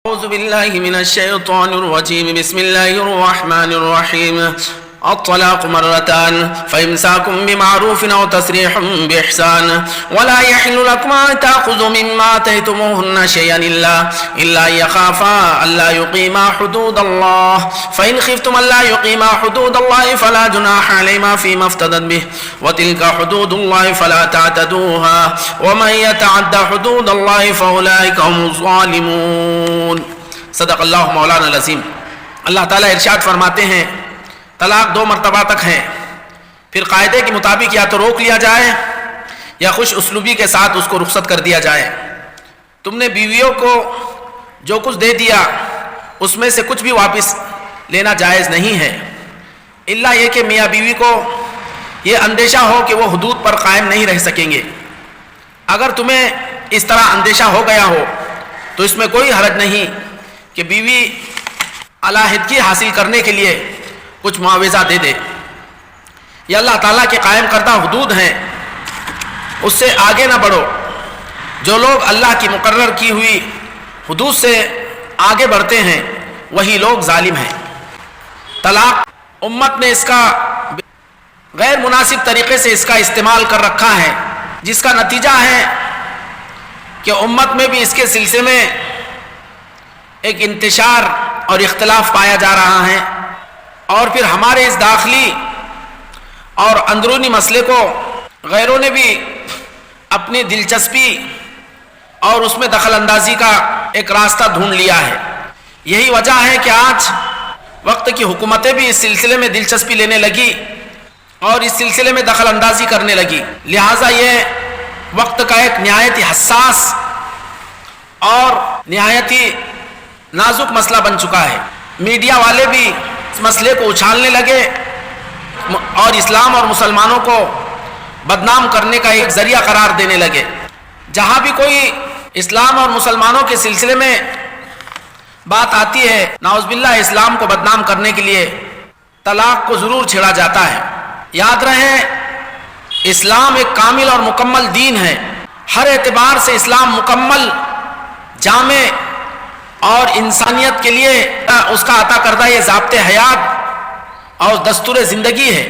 أعوذ بالله من الشيطان الرجيم. بسم الله الرحمن الرحيم. الطلاق مرتان فإمساك بمعروف أو تسريح بإحسان ولا يحل لكم أن تأخذوا مما آتيتموهن شيئا إلا أن يخافا ألا يقيما حدود الله فإن خفتم ألا يقيما حدود الله فلا جناح عليهما فيما افتدت به وتلك حدود الله فلا تعتدوها ومن يتعد حدود الله فأولئك هم الظالمون. صدق اللہ مولانا العظیم. اللہ تعالیٰ ارشاد فرماتے ہیں طلاق 2 مرتبہ تک ہے، پھر قاعدے کے مطابق یا تو روک لیا جائے یا خوش اسلوبی کے ساتھ اس کو رخصت کر دیا جائے. تم نے بیویوں کو جو کچھ دے دیا اس میں سے کچھ بھی واپس لینا جائز نہیں ہے، الا یہ کہ میاں بیوی کو یہ اندیشہ ہو کہ وہ حدود پر قائم نہیں رہ سکیں گے. اگر تمہیں اس طرح اندیشہ ہو گیا ہو تو اس میں کوئی حرج نہیں کہ بیوی علیحدگی حاصل کرنے کے لیے کچھ معاوضہ دے دے. یہ اللہ تعالیٰ کے قائم کردہ حدود ہیں، اس سے آگے نہ بڑھو. جو لوگ اللہ کی مقرر کی ہوئی حدود سے آگے بڑھتے ہیں وہی لوگ ظالم ہیں. طلاق امت نے اس کا غیر مناسب طریقے سے اس کا استعمال کر رکھا ہے، جس کا نتیجہ ہے کہ امت میں بھی اس کے سلسلے میں ایک انتشار اور اختلاف پایا جا رہا ہے. اور پھر ہمارے اس داخلی اور اندرونی مسئلے کو غیروں نے بھی اپنی دلچسپی اور اس میں دخل اندازی کا ایک راستہ ڈھونڈ لیا ہے. یہی وجہ ہے کہ آج وقت کی حکومتیں بھی اس سلسلے میں دلچسپی لینے لگی اور اس سلسلے میں دخل اندازی کرنے لگی. لہٰذا یہ وقت کا ایک نہایت ہی حساس اور نہایت ہی نازک مسئلہ بن چکا ہے. میڈیا والے بھی اس مسئلے کو اچھالنے لگے اور اسلام اور مسلمانوں کو بدنام کرنے کا ایک ذریعہ قرار دینے لگے. جہاں بھی کوئی اسلام اور مسلمانوں کے سلسلے میں بات آتی ہے، نعوذ باللہ اسلام کو بدنام کرنے کے لیے طلاق کو ضرور چھیڑا جاتا ہے. یاد رہے اسلام ایک کامل اور مکمل دین ہے. ہر اعتبار سے اسلام مکمل، جامع اور انسانیت کے لیے اس کا عطا کردہ یہ ضابطۂ حیات اور دستور زندگی ہے.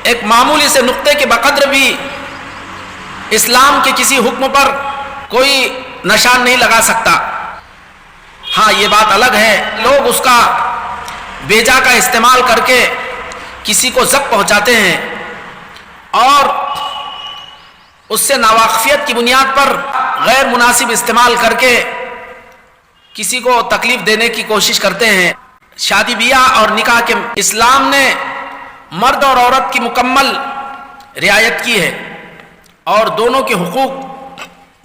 ایک معمولی سے نقطے کے بقدر بھی اسلام کے کسی حکم پر کوئی نشان نہیں لگا سکتا. ہاں یہ بات الگ ہے لوگ اس کا بیجا کا استعمال کر کے کسی کو زخم پہنچاتے ہیں اور اس سے ناواقفیت کی بنیاد پر غیر مناسب استعمال کر کے کسی کو تکلیف دینے کی کوشش کرتے ہیں. شادی بیاہ اور نکاح کے اسلام نے مرد اور عورت کی مکمل رعایت کی ہے اور دونوں کے حقوق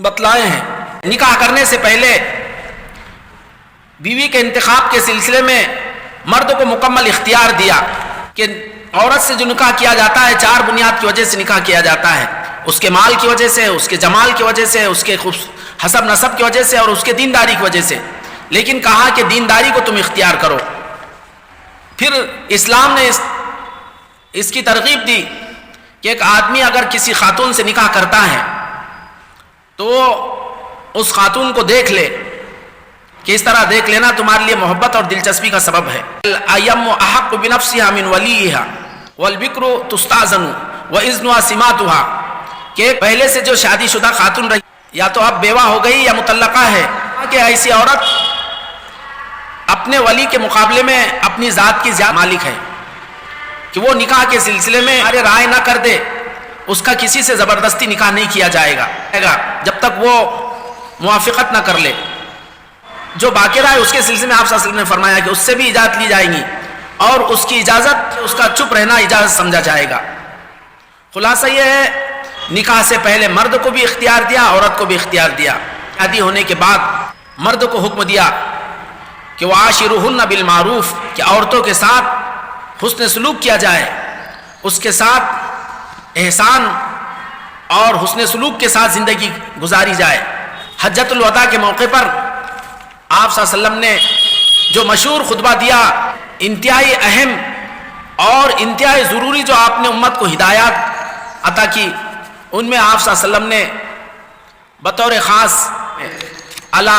بتلائے ہیں. نکاح کرنے سے پہلے بیوی کے انتخاب کے سلسلے میں مرد کو مکمل اختیار دیا کہ عورت سے جو نکاح کیا جاتا ہے 4 بنیاد کی وجہ سے نکاح کیا جاتا ہے: اس کے مال کی وجہ سے، اس کے جمال کی وجہ سے، اس کے حسب نسب کی وجہ سے اور اس کے دینداری کی وجہ سے. لیکن کہا کہ دینداری کو تم اختیار کرو. پھر اسلام نے اس کی ترغیب دی کہ ایک آدمی اگر کسی خاتون سے نکاح کرتا ہے تو اس خاتون کو دیکھ لے کہ اس طرح دیکھ لینا تمہارے لیے محبت اور دلچسپی کا سبب ہے. الأيم أحق بنفسها من وليها والبکر تستأذن وإذنها سماتها کہ پہلے سے جو شادی شدہ خاتون رہی یا تو اب بیوہ ہو گئی یا مطلقہ ہے کہ ایسی عورت اپنے ولی کے مقابلے میں اپنی ذات کی زیادہ مالک ہے کہ وہ نکاح کے سلسلے میں رائے نہ کر دے. اس کا کسی سے زبردستی نکاح نہیں کیا جائے گا جب تک وہ موافقت نہ کر لے. جو باقر ہے اس کے سلسلے میں آپ صلی اللہ علیہ وسلم نے فرمایا کہ اس سے بھی اجازت لی جائے گی اور اس کی اجازت، اس کا چپ رہنا اجازت سمجھا جائے گا. خلاصہ یہ ہے نکاح سے پہلے مرد کو بھی اختیار دیا، عورت کو بھی اختیار دیا. شادی ہونے کے بعد مرد کو حکم دیا کہ وعاشرہن بالمعروف کہ عورتوں کے ساتھ حسن سلوک کیا جائے، اس کے ساتھ احسان اور حسن سلوک کے ساتھ زندگی گزاری جائے. حجۃ الوداع کے موقع پر آپ صلی اللہ علیہ وسلم نے جو مشہور خطبہ دیا، انتہائی اہم اور انتہائی ضروری، جو آپ نے امت کو ہدایات عطا کی، ان میں آپ صلی اللہ علیہ وسلم نے بطور خاص الا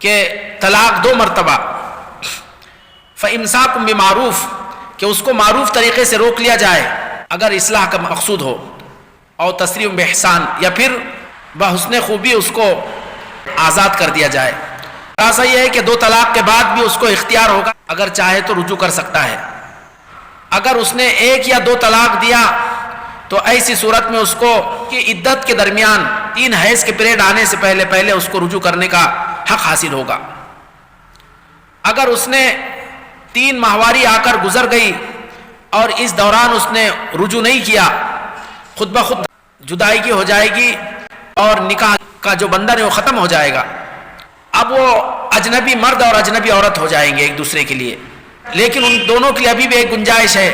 کہ طلاق 2 مرتبہ، فَإِمْسَاكٌ بِمَعْرُوف کہ اس کو معروف طریقے سے روک لیا جائے اگر اصلاح کا مقصود ہو، اور تسریح بِإِحْسَان یا پھر بحسن خوبی اس کو آزاد کر دیا جائے۔ خلاصہ یہ ہے کہ 2 طلاق کے بعد بھی اس کو اختیار ہوگا، اگر چاہے تو رجوع کر سکتا ہے۔ اگر اس نے 1 یا 2 طلاق دیا تو ایسی صورت میں اس کو کہ عدت کے درمیان 3 حیض کے پیریڈ آنے سے پہلے اس کو رجوع کرنے کا حق حاصل ہوگا۔ اگر اس نے 3 ماہواری آ کر گزر گئی اور اس دوران اس نے رجوع نہیں کیا، خود بخود جدائی کی ہو جائے گی اور نکاح کا جو بندھن ہے وہ ختم ہو جائے گا۔ اب وہ اجنبی مرد اور اجنبی عورت ہو جائیں گے ایک دوسرے کے لیے، لیکن ان دونوں کے لیے ابھی بھی ایک گنجائش ہے،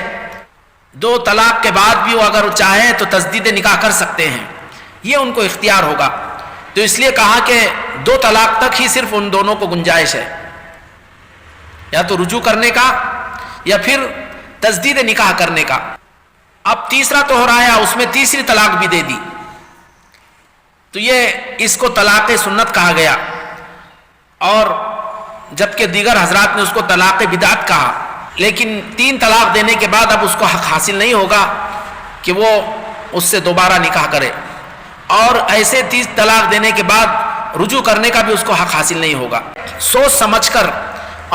2 طلاق کے بعد بھی وہ اگر وہ چاہیں تو تجدید نکاح کر سکتے ہیں، یہ ان کو اختیار ہوگا۔ تو اس لیے کہا کہ 2 طلاق تک ہی صرف ان دونوں کو گنجائش ہے، یا تو رجوع کرنے کا یا پھر تجدید نکاح کرنے کا۔ اب تیسرا طہر آیا، اس میں تیسری طلاق بھی دے دی، تو یہ اس کو طلاق سنت کہا گیا، اور جبکہ دیگر حضرات نے اس کو طلاق بدعت کہا۔ لیکن 3 طلاق دینے کے بعد اب اس کو حق حاصل نہیں ہوگا کہ وہ اس سے دوبارہ نکاح کرے، اور ایسے 3 طلاق دینے کے بعد رجوع کرنے کا بھی اس کو حق حاصل نہیں ہوگا۔ سوچ سمجھ کر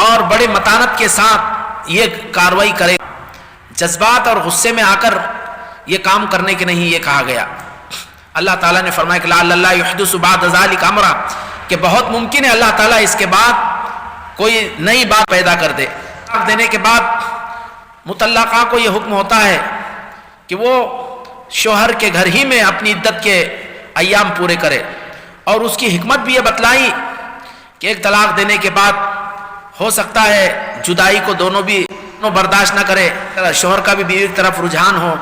اور بڑے متانت کے ساتھ یہ کارروائی کرے، جذبات اور غصے میں آ کر یہ کام کرنے کے نہیں یہ کہا گیا۔ اللہ تعالیٰ نے فرمایا کہ لعل اللہ یحدث بعد ذلک امرا، کہ بہت ممکن ہے اللہ تعالیٰ اس کے بعد کوئی نئی بات پیدا کر دے۔ طلاق دینے کے بعد مطلقہ کو یہ حکم ہوتا ہے کہ وہ شوہر کے گھر ہی میں اپنی عدت کے ایام پورے کرے، اور اس کی حکمت بھی یہ بتلائی کہ ایک طلاق دینے کے بعد ہو سکتا ہے جدائی کو دونوں برداشت نہ کرے، شوہر کا بھی بیوی کی طرف رجحان ہو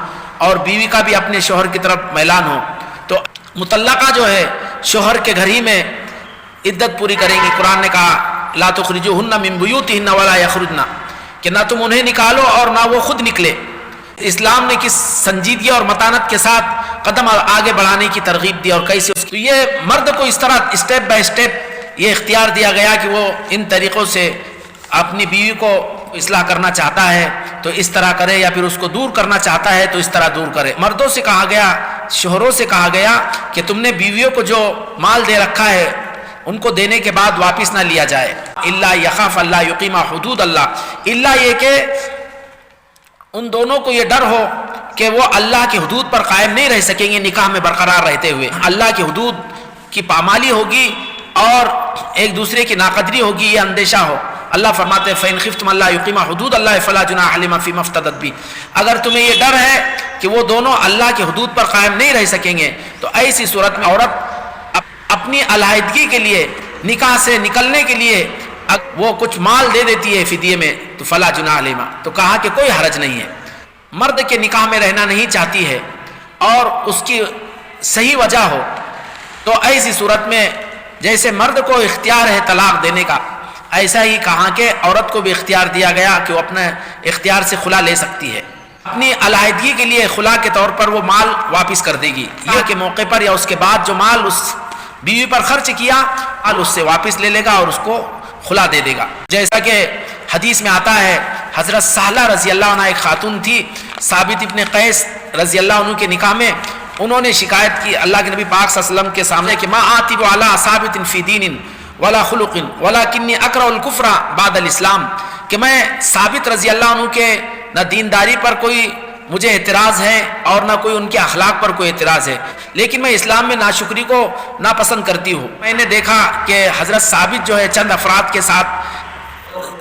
اور بیوی کا بھی اپنے شوہر کی طرف میلان ہو، تو مطلقہ جو ہے شوہر کے گھر ہی میں عدت پوری کریں گی۔ قرآن نے کہا لا تخرجوہن من بیوتہن ولا یخرجن، کہ نہ تم انہیں نکالو اور نہ وہ خود نکلے۔ اسلام نے کس سنجیدگی اور متانت کے ساتھ قدم آگے بڑھانے کی ترغیب دی، اور کیسے تو یہ مرد کو اس طرح اسٹیپ بائی اسٹیپ یہ اختیار دیا گیا کہ وہ ان طریقوں سے اپنی بیوی کو اصلاح کرنا چاہتا ہے تو اس طرح کرے، یا پھر اس کو دور کرنا چاہتا ہے تو اس طرح دور کرے۔ مردوں سے کہا گیا، شوہروں سے کہا گیا کہ تم نے بیویوں کو جو مال دے رکھا ہے ان کو دینے کے بعد واپس نہ لیا جائے، الا یخاف اللہ یقیم حدود اللہ، الا یہ کہ ان دونوں کو یہ ڈر ہو کہ وہ اللہ کی حدود پر قائم نہیں رہ سکیں گے نکاح میں برقرار رہتے ہوئے، اللہ کی حدود کی پامالی ہوگی اور ایک دوسرے کی ناقدری ہوگی، یہ اندیشہ ہو۔ اللہ فرماتے ہیں فَإِنْ خِفْتُمْ أَلَّا يُقِيمَا حُدُودَ اللَّهِ فَلَا جُنَاحَ عَلَيْهِمَا فِيمَا افْتَدَتْ بِهِ، اگر تمہیں یہ ڈر ہے کہ وہ دونوں اللہ کی حدود پر قائم نہیں رہ سکیں گے تو ایسی صورت میں عورت اپنی علیحدگی کے لیے، نکاح سے نکلنے کے لیے وہ کچھ مال دے دیتی ہے فدیے میں، تو فَلَا جُنَاحَ عَلَيْهِمَا، تو کہا کہ کوئی حرج نہیں ہے۔ مرد کے نکاح میں رہنا نہیں چاہتی ہے اور اس کی صحیح وجہ ہو تو ایسی صورت میں جیسے مرد کو اختیار ہے طلاق دینے کا، ایسا ہی کہا کہ عورت کو بھی اختیار دیا گیا کہ وہ اپنے اختیار سے خلا لے سکتی ہے، اپنی علیحدگی کے لیے خلا کے طور پر وہ مال واپس کر دے گی، یہ کہ موقع پر یا اس کے بعد جو مال اس بیوی پر خرچ کیا مال اس سے واپس لے لے گا اور اس کو خلا دے دے گا۔ جیسا کہ حدیث میں آتا ہے، حضرت سہلہ رضی اللہ عنہ ایک خاتون تھی، ثابت ابن قیس رضی اللہ عنہ کے نکاح میں انہوں نے شکایت کی اللہ کے نبی پاک صلی اللہ علیہ وسلم کے سامنے کہ ما آتب علی ثابت فی دین ولا خلق ولکنی اکرہ الکفر بعد الاسلام، کہ میں ثابت رضی اللہ عنہ کے نہ دینداری پر کوئی مجھے اعتراض ہے اور نہ کوئی ان کے اخلاق پر کوئی اعتراض ہے، لیکن میں اسلام میں ناشکری کو ناپسند کرتی ہوں۔ میں نے دیکھا کہ حضرت ثابت جو ہے چند افراد کے ساتھ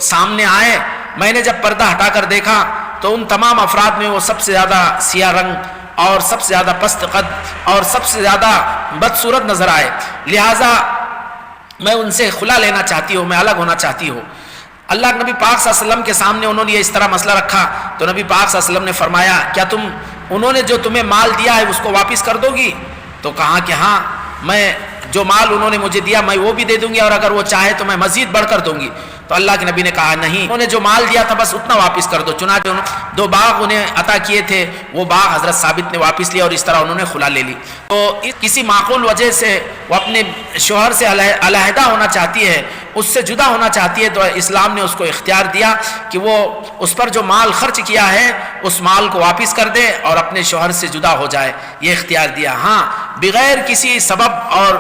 سامنے آئے، میں نے جب پردہ ہٹا کر دیکھا تو ان تمام افراد میں وہ سب سے زیادہ سیاہ رنگ اور سب سے زیادہ پست قد اور سب سے زیادہ بدصورت نظر آئے، لہٰذا میں ان سے خلا لینا چاہتی ہوں، میں الگ ہونا چاہتی ہوں۔ اللہ کے نبی پاک صلی اللہ علیہ وسلم کے سامنے انہوں نے یہ اس طرح مسئلہ رکھا تو نبی پاک صلی اللہ علیہ وسلم نے فرمایا کیا انہوں نے جو تمہیں مال دیا ہے اس کو واپس کر دو گی؟ تو کہا کہ ہاں، میں جو مال انہوں نے مجھے دیا میں وہ بھی دے دوں گی اور اگر وہ چاہے تو میں مزید بڑھ کر دوں گی۔ تو اللہ کے نبی نے کہا نہیں، انہوں نے جو مال دیا تھا بس اتنا واپس کر دو۔ چنانچہ 2 باغ انہیں عطا کیے تھے، وہ باغ حضرت ثابت نے واپس لیا اور اس طرح انہوں نے خلا لے لی۔ تو کسی معقول وجہ سے وہ اپنے شوہر سے علیحدہ ہونا چاہتی ہے، اس سے جدا ہونا چاہتی ہے، تو اسلام نے اس کو اختیار دیا کہ وہ اس پر جو مال خرچ کیا ہے اس مال کو واپس کر دے اور اپنے شوہر سے جدا ہو جائے، یہ اختیار دیا۔ ہاں، بغیر کسی سبب اور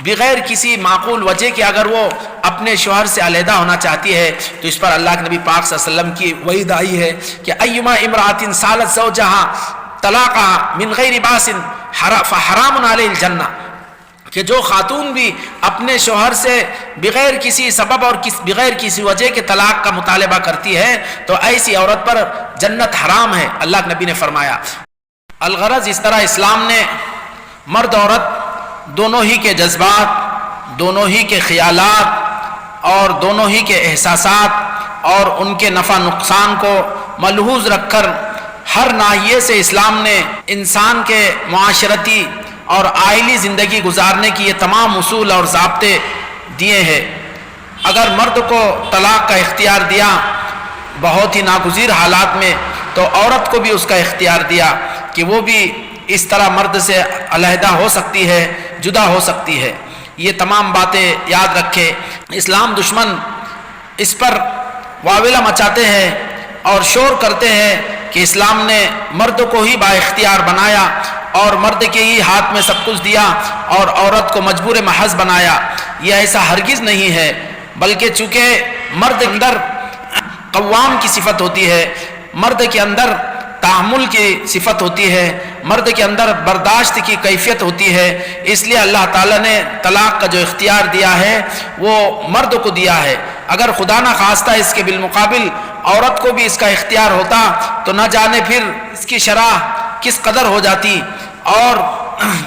بغیر کسی معقول وجہ کے اگر وہ اپنے شوہر سے علیحدہ ہونا چاہتی ہے تو اس پر اللہ کے نبی پاک صلی اللہ علیہ وسلم کی وعید آئی ہے کہ ایما امرأۃ سالت زوجہا طلاقہا من غیر باس فحرام علیہ الجنہ، کہ جو خاتون بھی اپنے شوہر سے بغیر کسی سبب اور بغیر کسی وجہ کے طلاق کا مطالبہ کرتی ہے تو ایسی عورت پر جنت حرام ہے، اللہ کے نبی نے فرمایا۔ الغرض اس طرح اسلام نے مرد عورت دونوں ہی کے جذبات، دونوں ہی کے خیالات اور دونوں ہی کے احساسات اور ان کے نفع نقصان کو ملحوظ رکھ کر ہر ناحیے سے اسلام نے انسان کے معاشرتی اور آئلی زندگی گزارنے کی یہ تمام اصول اور ضابطے دیے ہیں۔ اگر مرد کو طلاق کا اختیار دیا بہت ہی ناگزیر حالات میں، تو عورت کو بھی اس کا اختیار دیا کہ وہ بھی اس طرح مرد سے علیحدہ ہو سکتی ہے، جدا ہو سکتی ہے۔ یہ تمام باتیں یاد رکھے۔ اسلام دشمن اس پر واویلا مچاتے ہیں اور شور کرتے ہیں کہ اسلام نے مرد کو ہی با اختیار بنایا اور مرد کے ہی ہاتھ میں سب کچھ دیا اور عورت کو مجبور محض بنایا۔ یہ ایسا ہرگز نہیں ہے، بلکہ چونکہ مرد کے اندر قوام کی صفت ہوتی ہے، مرد کے اندر تحمل کی صفت ہوتی ہے، مرد کے اندر برداشت کی کیفیت ہوتی ہے، اس لیے اللہ تعالیٰ نے طلاق کا جو اختیار دیا ہے وہ مرد کو دیا ہے۔ اگر خدا نہ خواستہ اس کے بالمقابل عورت کو بھی اس کا اختیار ہوتا تو نہ جانے پھر اس کی شرح کس قدر ہو جاتی اور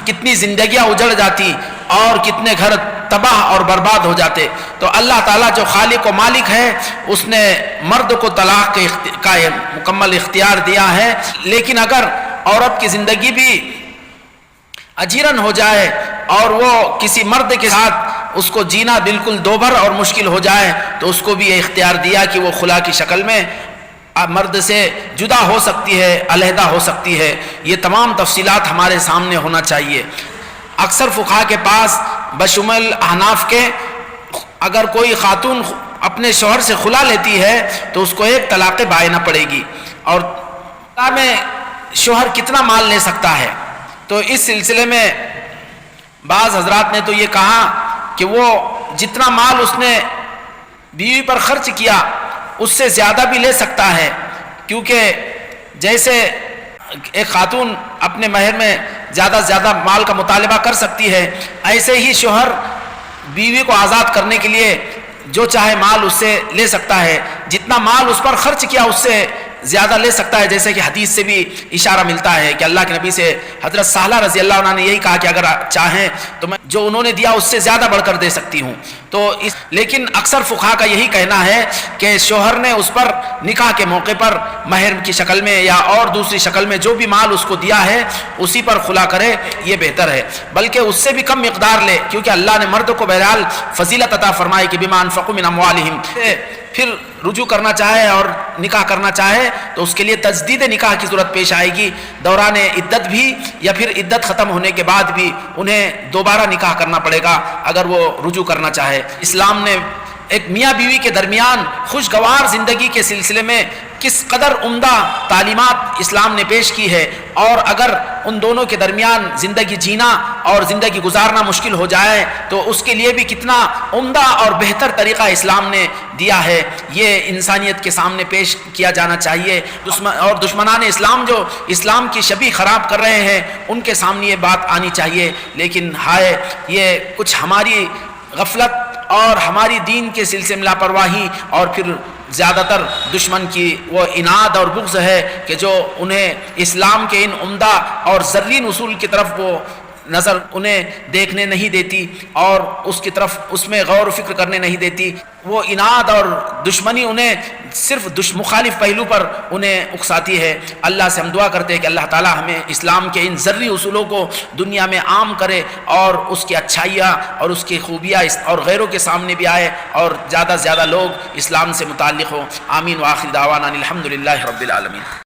کتنی زندگیاں اجڑ جاتی اور کتنے گھر تباہ اور برباد ہو جاتے۔ تو اللہ تعالیٰ جو خالق و مالک ہے اس نے مرد کو طلاق کا مکمل اختیار دیا ہے، لیکن اگر عورت کی زندگی بھی اجیرن ہو جائے اور وہ کسی مرد کے ساتھ اس کو جینا بالکل دوبھر اور مشکل ہو جائے تو اس کو بھی یہ اختیار دیا کہ وہ خلا کی شکل میں مرد سے جدا ہو سکتی ہے، علیحدہ ہو سکتی ہے۔ یہ تمام تفصیلات ہمارے سامنے ہونا چاہیے۔ اکثر فقہا کے پاس بشمول احناف کے اگر کوئی خاتون اپنے شوہر سے خلا لیتی ہے تو اس کو ایک طلاق بائنہ پڑے گی، اور میں شوہر کتنا مال لے سکتا ہے؟ تو اس سلسلے میں بعض حضرات نے تو یہ کہا کہ وہ جتنا مال اس نے بیوی پر خرچ کیا اس سے زیادہ بھی لے سکتا ہے، کیونکہ جیسے ایک خاتون اپنے مہر میں زیادہ سے زیادہ مال کا مطالبہ کر سکتی ہے، ایسے ہی شوہر بیوی کو آزاد کرنے کے لیے جو چاہے مال اس سے لے سکتا ہے، جتنا مال اس پر خرچ کیا اس سے زیادہ لے سکتا ہے۔ جیسے کہ حدیث سے بھی اشارہ ملتا ہے کہ اللہ کے نبی سے حضرت سہلہ رضی اللہ عنہ نے یہی کہا کہ اگر چاہیں تو میں جو انہوں نے دیا اس سے زیادہ بڑھ کر دے سکتی ہوں۔ لیکن اکثر فقہا کا یہی کہنا ہے کہ شوہر نے اس پر نکاح کے موقع پر مہر کی شکل میں یا اور دوسری شکل میں جو بھی مال اس کو دیا ہے اسی پر خلا کرے، یہ بہتر ہے، بلکہ اس سے بھی کم مقدار لے، کیونکہ اللہ نے مرد کو بہرحال فضیلت عطا فرمائی کہ بما انفقوا من اموالہم، پھر رجوع کرنا چاہے اور نکاح کرنا چاہے تو اس کے لیے تجدید نکاح کی ضرورت پیش آئے گی، دوران عدت بھی یا پھر عدت ختم ہونے کے بعد بھی انہیں دوبارہ نکاح کرنا پڑے گا اگر وہ رجوع کرنا چاہے۔ اسلام نے ایک میاں بیوی کے درمیان خوشگوار زندگی کے سلسلے میں کس قدر عمدہ تعلیمات اسلام نے پیش کی ہے، اور اگر ان دونوں کے درمیان زندگی جینا اور زندگی گزارنا مشکل ہو جائے تو اس کے لیے بھی کتنا عمدہ اور بہتر طریقہ اسلام نے دیا ہے، یہ انسانیت کے سامنے پیش کیا جانا چاہیے۔ اور دشمنان اسلام جو اسلام کی شبیہ خراب کر رہے ہیں ان کے سامنے یہ بات آنی چاہیے، لیکن ہائے یہ کچھ ہماری غفلت اور ہماری دین کے سلسلے میں لاپرواہی اور پھر زیادہ تر دشمن کی وہ اناد اور بغض ہے کہ جو انہیں اسلام کے ان عمدہ اور زرین اصول کی طرف وہ نظر انہیں دیکھنے نہیں دیتی اور اس کی طرف اس میں غور و فکر کرنے نہیں دیتی. وہ اناد اور دشمنی انہیں صرف مخالف پہلو پر انہیں اکساتی ہے. اللہ سے ہم دعا کرتے ہیں کہ اللہ تعالی ہمیں اسلام کے ان ذری اصولوں کو دنیا میں عام کرے اور اس کی اچھائیاں اور اس کی خوبیاں اور غیروں کے سامنے بھی آئے اور زیادہ سے زیادہ لوگ اسلام سے متعلق ہوں. آمین. وآخر دعوانا الحمدللہ رب العالمین.